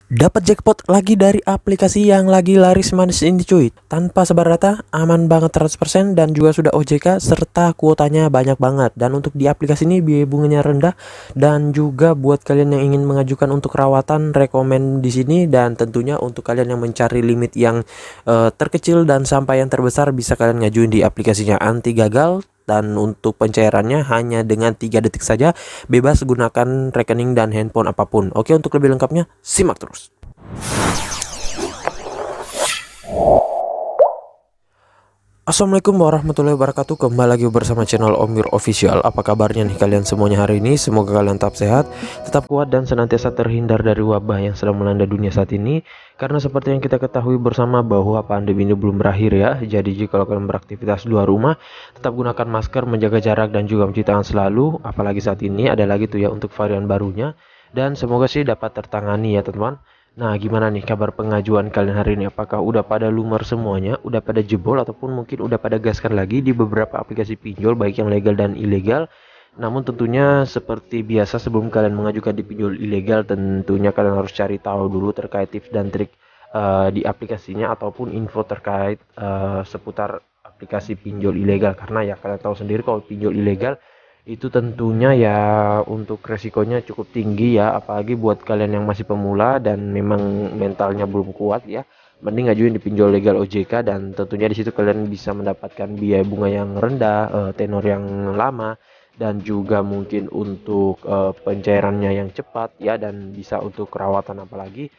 Dapat jackpot lagi dari aplikasi yang lagi laris manis ini cuy. Tanpa sebar data, aman banget 100% dan juga sudah OJK serta kuotanya banyak banget. Dan untuk di aplikasi ini biaya bunganya rendah dan juga buat kalian yang ingin mengajukan untuk rawatan rekomen di sini, dan tentunya untuk kalian yang mencari limit yang terkecil dan sampai yang terbesar bisa kalian ngajuin di aplikasinya anti gagal. Dan untuk pencairannya hanya dengan 3 detik saja, bebas gunakan rekening dan handphone apapun. Oke, untuk lebih lengkapnya simak terus. Assalamualaikum warahmatullahi wabarakatuh. Kembali lagi bersama channel Omir Official. Apa kabarnya nih kalian semuanya hari ini? Semoga kalian tetap sehat, tetap kuat, dan senantiasa terhindar dari wabah yang sedang melanda dunia saat ini. Karena seperti yang kita ketahui bersama bahwa pandemi ini belum berakhir ya. Jadi jika kalian beraktivitas luar rumah, tetap gunakan masker, menjaga jarak, dan juga mencuci tangan selalu. Apalagi saat ini ada lagi tuh ya untuk varian barunya. Dan semoga sih dapat tertangani ya teman-teman. Nah, gimana nih kabar pengajuan kalian hari ini? Apakah udah pada lumer semuanya? Udah pada jebol ataupun mungkin udah pada gaskan lagi di beberapa aplikasi pinjol baik yang legal dan ilegal? Namun tentunya seperti biasa sebelum kalian mengajukan di pinjol ilegal, tentunya kalian harus cari tahu dulu terkait tips dan trik di aplikasinya ataupun info terkait seputar aplikasi pinjol ilegal, karena ya kalian tahu sendiri kalau pinjol ilegal itu tentunya ya untuk resikonya cukup tinggi ya, apalagi buat kalian yang masih pemula dan memang mentalnya belum kuat ya, mending ngajuin di pinjol legal OJK. Dan tentunya di situ kalian bisa mendapatkan biaya bunga yang rendah, tenor yang lama, dan juga mungkin untuk pencairannya yang cepat ya, dan bisa untuk perawatan. Apalagi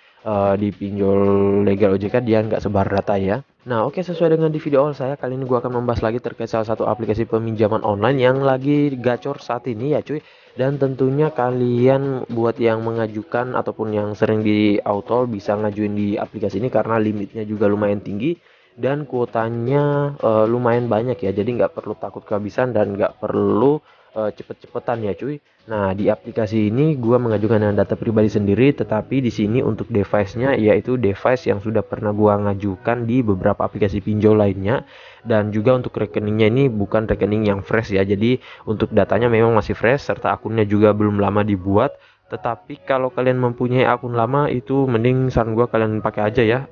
di pinjol legal OJK dia nggak sebar data ya. Nah, oke, sesuai dengan di video awal saya, kali ini gua akan membahas lagi terkait salah satu aplikasi peminjaman online yang lagi gacor saat ini ya cuy. Dan tentunya kalian buat yang mengajukan ataupun yang sering di auto bisa ngajuin di aplikasi ini karena limitnya juga lumayan tinggi dan kuotanya lumayan banyak ya. Jadi nggak perlu takut kehabisan dan nggak perlu cepet-cepetan ya cuy. Nah, di aplikasi ini gua mengajukan dengan data pribadi sendiri, tetapi di sini untuk device-nya yaitu device yang sudah pernah gua ngajukan di beberapa aplikasi pinjol lainnya. Dan juga untuk rekeningnya ini bukan rekening yang fresh ya. Jadi untuk datanya memang masih fresh serta akunnya juga belum lama dibuat. Tetapi kalau kalian mempunyai akun lama itu mending saran gua kalian pakai aja ya.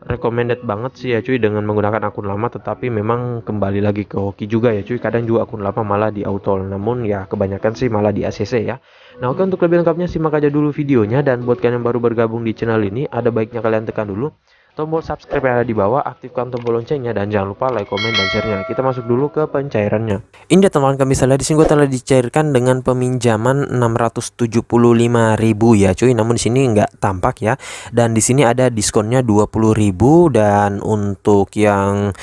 Recommended banget sih ya cuy dengan menggunakan akun lama, tetapi memang kembali lagi ke hoki juga ya cuy, kadang juga akun lama malah di auto, namun ya kebanyakan sih malah di ACC ya. Nah, oke, untuk lebih lengkapnya simak aja dulu videonya, dan buat kalian yang baru bergabung di channel ini ada baiknya kalian tekan dulu tombol subscribe yang ada di bawah, aktifkan tombol loncengnya, dan jangan lupa like, komen, dan share-nya. Kita masuk dulu ke pencairannya. Ini teman-teman, kami misalnya di sini gue telah dicairkan dengan peminjaman 675.000 ya cuy. Namun di sini nggak tampak ya. Dan di sini ada diskonnya 20.000, dan untuk yang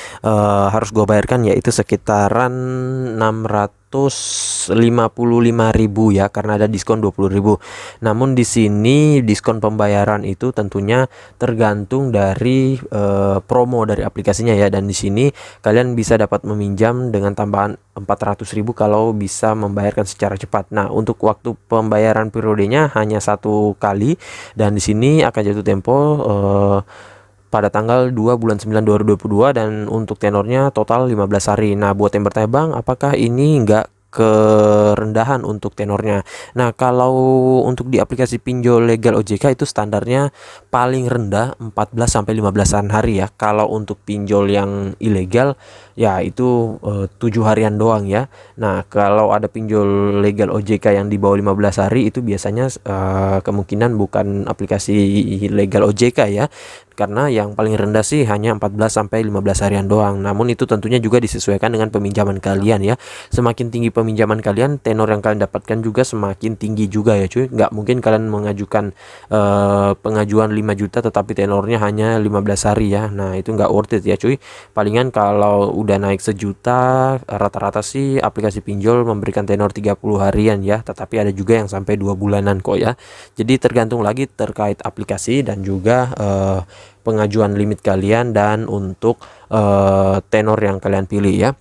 harus gue bayarkan yaitu sekitaran 655.000 ya, karena ada diskon 20.000. Namun di sini diskon pembayaran itu tentunya tergantung dari promo dari aplikasinya ya, dan di sini kalian bisa dapat meminjam dengan tambahan 400.000 kalau bisa membayarkan secara cepat. Nah, untuk waktu pembayaran periodenya hanya 1 kali, dan di sini akan jatuh tempo pada tanggal 2 bulan 9 2022, dan untuk tenornya total 15 hari. Nah, buat yang bertanya, Bang, apakah ini enggak kerendahan untuk tenornya? Nah, kalau untuk di aplikasi pinjol legal OJK itu standarnya paling rendah 14 sampai 15-an hari ya. Kalau untuk pinjol yang ilegal ya itu 7 harian doang ya. Nah, kalau ada pinjol legal OJK yang di bawah 15 hari itu biasanya kemungkinan bukan aplikasi legal OJK ya. Karena yang paling rendah sih hanya 14 sampai 15 harian doang. Namun itu tentunya juga disesuaikan dengan peminjaman kalian ya. Semakin tinggi peminjaman kalian, tenor yang kalian dapatkan juga semakin tinggi juga ya cuy. Nggak mungkin kalian mengajukan pengajuan 5 juta tetapi tenornya hanya 15 hari ya. Nah, itu nggak worth it ya cuy. Palingan kalau udah naik 1 juta, rata-rata sih aplikasi pinjol memberikan tenor 30 harian ya. Tetapi ada juga yang sampai 2 bulanan kok ya. Jadi tergantung lagi terkait aplikasi dan juga pengajuan limit kalian dan untuk tenor yang kalian pilih ya.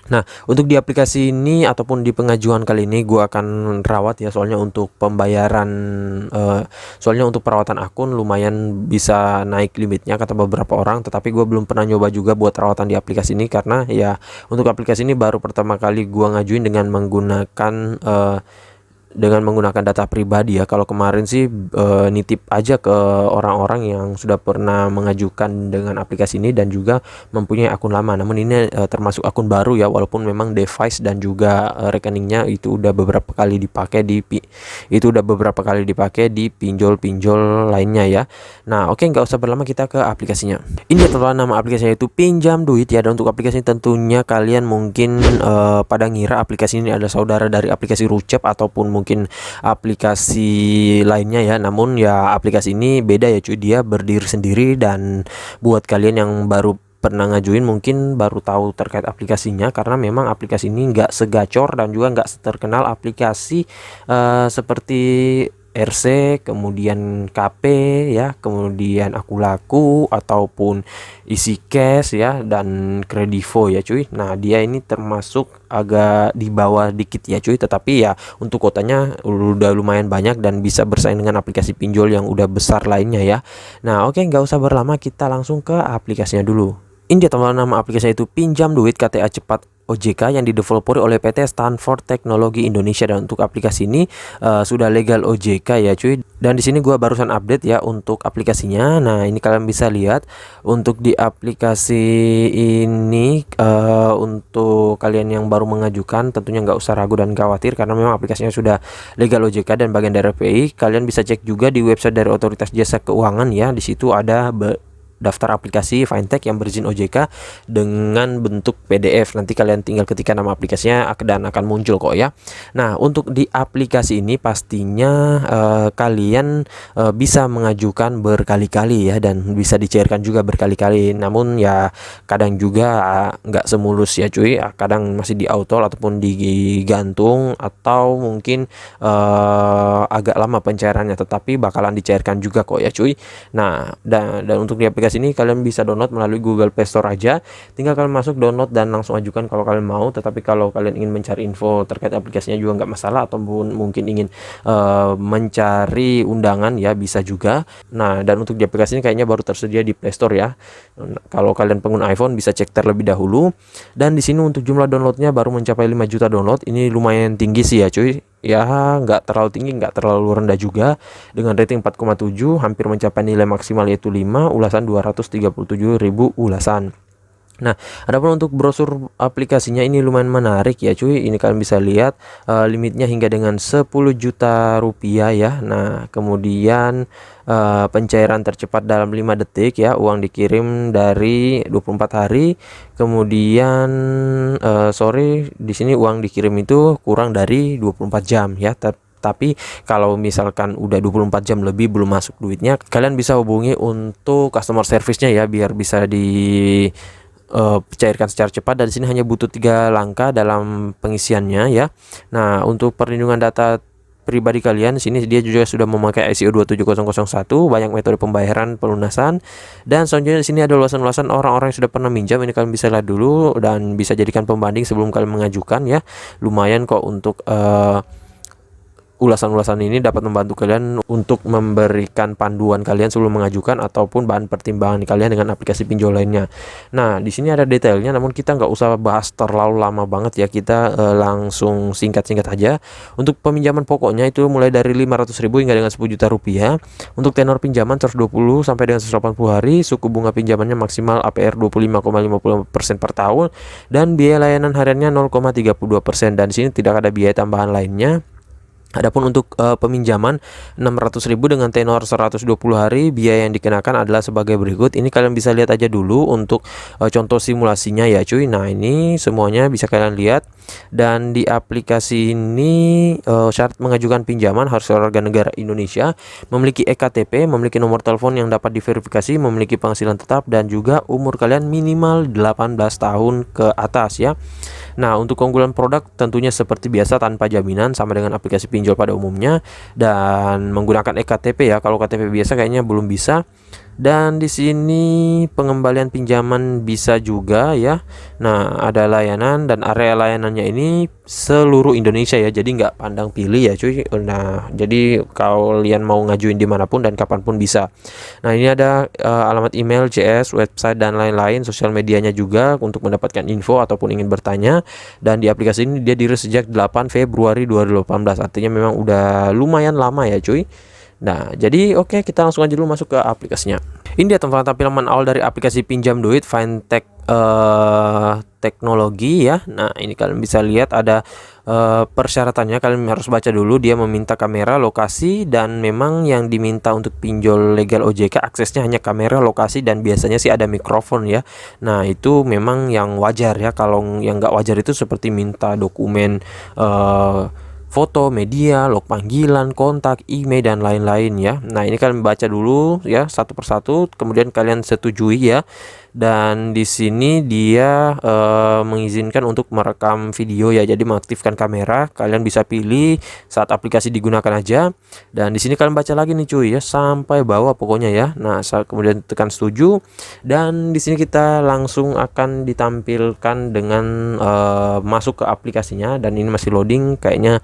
Nah, untuk di aplikasi ini ataupun di pengajuan kali ini gue akan rawat ya, soalnya untuk pembayaran soalnya untuk perawatan akun lumayan bisa naik limitnya kata beberapa orang, tetapi gue belum pernah nyoba juga buat perawatan di aplikasi ini karena ya untuk aplikasi ini baru pertama kali gue ngajuin dengan menggunakan dengan menggunakan data pribadi ya. Kalau kemarin sih nitip aja ke orang-orang yang sudah pernah mengajukan dengan aplikasi ini dan juga mempunyai akun lama. Namun ini termasuk akun baru ya, walaupun memang device dan juga rekeningnya itu udah beberapa kali dipakai di pinjol-pinjol lainnya ya. Nah, oke, nggak usah berlama, kita ke aplikasinya. Ini adalah nama aplikasinya itu Pinjam Duit ya. Dan untuk aplikasi ini tentunya kalian mungkin pada ngira aplikasi ini adalah saudara dari aplikasi Rucep ataupun mungkin aplikasi lainnya ya. Namun ya aplikasi ini beda ya cuy, dia berdiri sendiri. Dan buat kalian yang baru pernah ngajuin mungkin baru tahu terkait aplikasinya, karena memang aplikasi ini nggak segacor dan juga nggak terkenal aplikasi seperti RC, kemudian KP ya, kemudian Aku Laku ataupun Isi Cash ya, dan Kredivo ya cuy. Nah, dia ini termasuk agak di bawah dikit ya cuy, tetapi ya untuk kotanya udah lumayan banyak dan bisa bersaing dengan aplikasi pinjol yang udah besar lainnya ya. Nah, oke, nggak usah berlama, kita langsung ke aplikasinya dulu. Ini dia teman, nama aplikasinya itu Pinjam Duit KTA Cepat OJK yang dideveloperi oleh PT Stanford Teknologi Indonesia. Dan untuk aplikasi ini sudah legal OJK ya cuy. Dan di sini gua barusan update ya untuk aplikasinya. Nah, ini kalian bisa lihat untuk di aplikasi ini untuk kalian yang baru mengajukan tentunya nggak usah ragu dan khawatir, karena memang aplikasinya sudah legal OJK dan bagian dari RPI. Kalian bisa cek juga di website dari Otoritas Jasa Keuangan ya. Di situ ada daftar aplikasi fintech yang berizin OJK dengan bentuk PDF. Nanti kalian tinggal ketikkan nama aplikasinya dan akan muncul kok ya. Nah, untuk di aplikasi ini pastinya kalian bisa mengajukan berkali-kali ya, dan bisa dicairkan juga berkali-kali. Namun ya kadang juga nggak semulus ya cuy. Kadang masih di auto ataupun digantung, atau mungkin agak lama pencairannya, tetapi bakalan dicairkan juga kok ya cuy. Nah, dan untuk di aplikasi ini kalian bisa download melalui Google Play Store aja. Tinggal kalian masuk, download, dan langsung ajukan kalau kalian mau. Tetapi kalau kalian ingin mencari info terkait aplikasinya juga nggak masalah, ataupun mungkin ingin mencari undangan ya bisa juga. Nah, dan untuk di aplikasi ini kayaknya baru tersedia di Play Store ya. Kalau kalian pengguna iPhone bisa cek terlebih dahulu. Dan di sini untuk jumlah downloadnya baru mencapai 5 juta download. Ini lumayan tinggi sih ya cuy. Ya nggak terlalu tinggi, nggak terlalu rendah juga, dengan rating 4,7, hampir mencapai nilai maksimal yaitu 5, ulasan 237.000 ulasan. Nah, adapun untuk brosur aplikasinya ini lumayan menarik ya cuy. Ini kalian bisa lihat limitnya hingga dengan 10 juta rupiah ya. Nah, kemudian pencairan tercepat dalam 5 detik ya, uang dikirim dari 24 hari. Kemudian di sini uang dikirim itu kurang dari 24 jam ya. Tapi kalau misalkan udah 24 jam lebih belum masuk duitnya, kalian bisa hubungi untuk customer service-nya ya, biar bisa cairkan secara cepat. Dan di sini hanya butuh 3 langkah dalam pengisiannya ya. Nah, untuk perlindungan data pribadi kalian, sini dia juga sudah memakai ISO 27001, banyak metode pembayaran pelunasan. Dan selanjutnya di sini ada ulasan-ulasan orang-orang yang sudah pernah minjam. Ini kalian bisa lihat dulu dan bisa jadikan pembanding sebelum kalian mengajukan ya. Lumayan kok untuk ulasan-ulasan ini dapat membantu kalian untuk memberikan panduan kalian sebelum mengajukan ataupun bahan pertimbangan kalian dengan aplikasi pinjol lainnya. Nah, di sini ada detailnya, namun kita nggak usah bahas terlalu lama banget ya. Kita langsung singkat-singkat aja. Untuk peminjaman pokoknya itu mulai dari 500.000 hingga dengan 10 juta rupiah. Untuk tenor pinjaman 120 sampai dengan 180 hari. Suku bunga pinjamannya maksimal APR 25,50% per tahun, dan biaya layanan hariannya 0,32%. Dan di sini tidak ada biaya tambahan lainnya. Adapun untuk peminjaman 600.000 dengan tenor 120 hari, biaya yang dikenakan adalah sebagai berikut. Ini kalian bisa lihat aja dulu untuk contoh simulasinya ya cuy. Nah, ini semuanya bisa kalian lihat. Dan di aplikasi ini syarat mengajukan pinjaman harus warga negara Indonesia, memiliki EKTP, memiliki nomor telepon yang dapat diverifikasi, memiliki penghasilan tetap, dan juga umur kalian minimal 18 tahun ke atas ya. Nah, untuk keunggulan produk tentunya seperti biasa tanpa jaminan, sama dengan aplikasi pinjol pada umumnya, dan menggunakan EKTP ya. Kalau KTP biasa kayaknya belum bisa. Dan di sini pengembalian pinjaman bisa juga ya. Nah, ada layanan dan area layanannya ini seluruh Indonesia ya. Jadi nggak pandang pilih ya cuy. Nah, jadi kalian mau ngajuin dimanapun dan kapanpun bisa. Nah, ini ada alamat email, CS, website dan lain-lain, sosial medianya juga untuk mendapatkan info ataupun ingin bertanya. Dan di aplikasi ini dia dirilis sejak 8 Februari 2018. Artinya memang udah lumayan lama ya cuy. Nah, jadi oke, kita langsung aja dulu masuk ke aplikasinya. Ini dia tampilan awal dari aplikasi pinjam duit Fintech teknologi ya. Nah, ini kalian bisa lihat ada persyaratannya, kalian harus baca dulu. Dia meminta kamera, lokasi, dan memang yang diminta untuk pinjol legal OJK aksesnya hanya kamera, lokasi, dan biasanya sih ada mikrofon ya. Nah, itu memang yang wajar ya. Kalau yang nggak wajar itu seperti minta dokumen foto, media, log panggilan, kontak, email, dan lain-lain ya. Nah, ini kalian baca dulu ya satu persatu, kemudian kalian setujui ya. Dan di sini dia mengizinkan untuk merekam video ya, jadi mengaktifkan kamera. Kalian bisa pilih saat aplikasi digunakan aja. Dan di sini kalian baca lagi nih cuy ya sampai bawah pokoknya ya. Nah, kemudian tekan setuju. Dan di sini kita langsung akan ditampilkan dengan masuk ke aplikasinya. Dan ini masih loading, kayaknya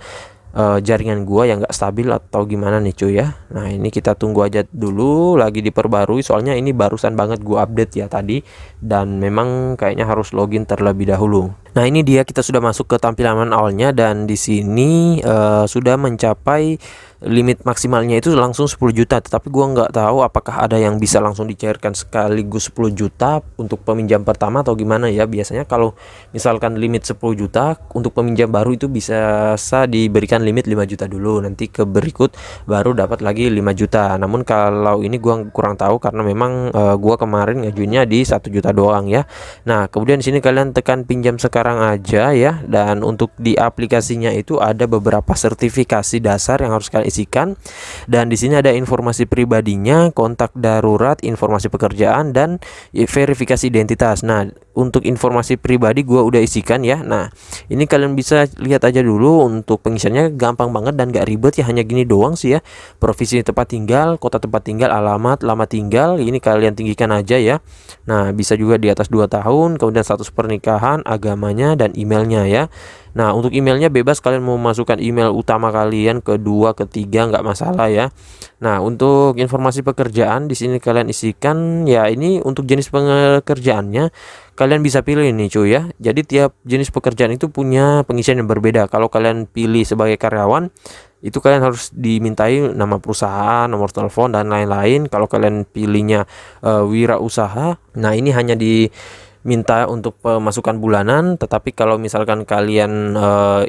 jaringan gua yang nggak stabil atau gimana nih cuy ya. Nah, ini kita tunggu aja dulu, lagi diperbarui soalnya ini barusan banget gua update ya tadi, dan memang kayaknya harus login terlebih dahulu. Nah, ini dia, kita sudah masuk ke tampilan awalnya dan di sini sudah mencapai limit maksimalnya itu langsung 10 juta, tetapi gua nggak tahu apakah ada yang bisa langsung dicairkan sekaligus 10 juta untuk peminjam pertama atau gimana ya. Biasanya kalau misalkan limit 10 juta untuk peminjam baru itu bisa diberikan limit 5 juta dulu, nanti ke berikut baru dapat lagi 5 juta. Namun kalau ini gua kurang tahu karena memang gua kemarin ngajuinnya di 1 juta doang ya. Nah, kemudian di sini kalian tekan pinjam sekarang aja ya, dan untuk di aplikasinya itu ada beberapa sertifikasi dasar yang harus kalian isikan. Dan di sini ada informasi pribadinya, kontak darurat, informasi pekerjaan, dan verifikasi identitas. Nah, untuk informasi pribadi gua udah isikan ya. Nah, ini kalian bisa lihat aja dulu. Untuk pengisiannya gampang banget dan gak ribet ya, hanya gini doang sih ya. Provinsi tempat tinggal, kota tempat tinggal, alamat, lama tinggal, ini kalian tinggikan aja ya. Nah, bisa juga di atas 2 tahun, kemudian status pernikahan, agamanya, dan emailnya ya. Nah, untuk emailnya bebas, kalian mau masukkan email utama kalian, kedua, ketiga, nggak masalah ya. Nah, untuk informasi pekerjaan di sini kalian isikan ya. Ini untuk jenis pekerjaannya kalian bisa pilih ini cuy ya. Jadi tiap jenis pekerjaan itu punya pengisian yang berbeda. Kalau kalian pilih sebagai karyawan, itu kalian harus dimintai nama perusahaan, nomor telepon, dan lain-lain. Kalau kalian pilihnya wirausaha, nah ini hanya diminta untuk pemasukan bulanan. Tetapi kalau misalkan kalian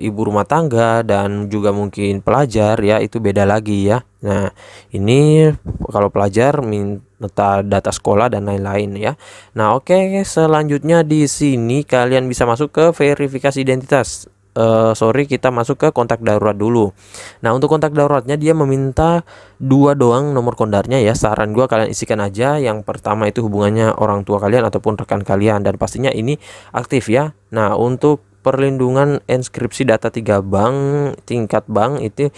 ibu rumah tangga dan juga mungkin pelajar ya, itu beda lagi ya. Nah, ini kalau pelajar minta data sekolah dan lain-lain ya. Nah, oke, selanjutnya di sini kalian bisa masuk ke verifikasi identitas. Kita masuk ke kontak darurat dulu. Nah, untuk kontak daruratnya dia meminta 2 doang nomor kondarnya ya. Saran gua kalian isikan aja. Yang pertama itu hubungannya orang tua kalian ataupun rekan kalian, dan pastinya ini aktif ya. Nah, untuk perlindungan inskripsi data 3 bank tingkat bank itu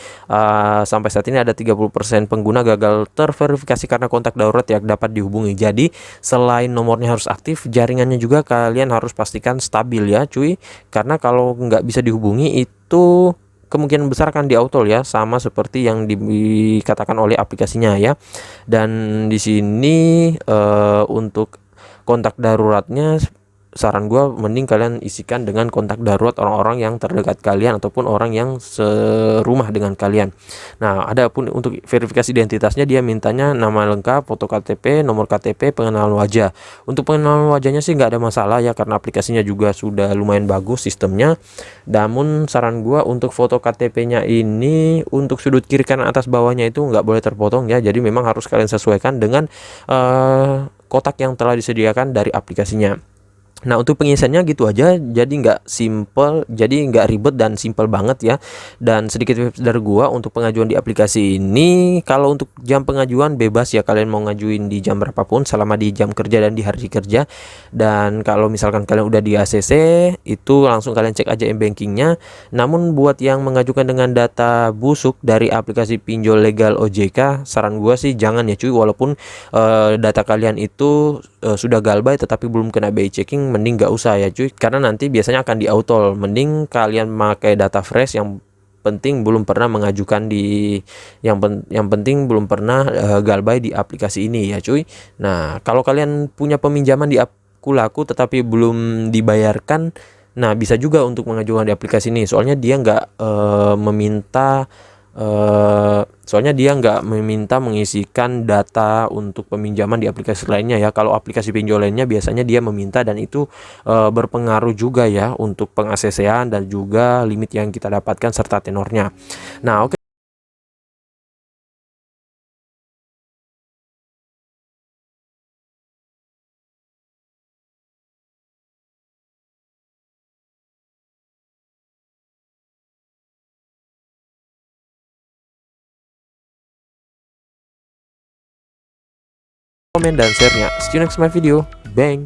sampai saat ini ada 30% pengguna gagal terverifikasi karena kontak darurat yang dapat dihubungi. Jadi selain nomornya harus aktif, jaringannya juga kalian harus pastikan stabil ya cuy, karena kalau nggak bisa dihubungi itu kemungkinan besar akan di-auto ya, sama seperti yang dikatakan oleh aplikasinya ya. Dan di sini untuk kontak daruratnya, saran gue mending kalian isikan dengan kontak darurat orang-orang yang terdekat kalian ataupun orang yang serumah dengan kalian. Nah, ada pun untuk verifikasi identitasnya dia mintanya nama lengkap, foto KTP, nomor KTP, pengenalan wajah. Untuk pengenalan wajahnya sih nggak ada masalah ya, karena aplikasinya juga sudah lumayan bagus sistemnya. Namun saran gue untuk foto KTP-nya ini untuk sudut kiri kanan atas bawahnya itu nggak boleh terpotong ya. Jadi memang harus kalian sesuaikan dengan kotak yang telah disediakan dari aplikasinya. Nah, untuk pengisiannya gitu aja, jadi nggak simple, jadi nggak ribet dan simple banget ya. Dan sedikit tips dari gua untuk pengajuan di aplikasi ini, kalau untuk jam pengajuan bebas ya, kalian mau ngajuin di jam berapapun selama di jam kerja dan di hari kerja. Dan kalau misalkan kalian udah di ACC, itu langsung kalian cek aja m-bankingnya. Namun buat yang mengajukan dengan data busuk dari aplikasi pinjol legal OJK, saran gua sih jangan ya cuy, walaupun data kalian itu sudah galbay tetapi belum kena BI checking, mending nggak usah ya cuy, karena nanti biasanya akan diautol. Mending kalian pakai data fresh, yang penting belum pernah mengajukan di yang penting belum pernah galbay di aplikasi ini ya cuy. Nah, kalau kalian punya peminjaman di Akulaku tetapi belum dibayarkan, nah bisa juga untuk mengajukan di aplikasi ini, soalnya dia nggak meminta soalnya dia nggak meminta mengisikan data untuk peminjaman di aplikasi lainnya ya. Kalau aplikasi pinjol lainnya biasanya dia meminta, dan itu berpengaruh juga ya untuk pengaksesan dan juga limit yang kita dapatkan serta tenornya. Nah, oke. Komen dan share-nya. See you next my video. Bang.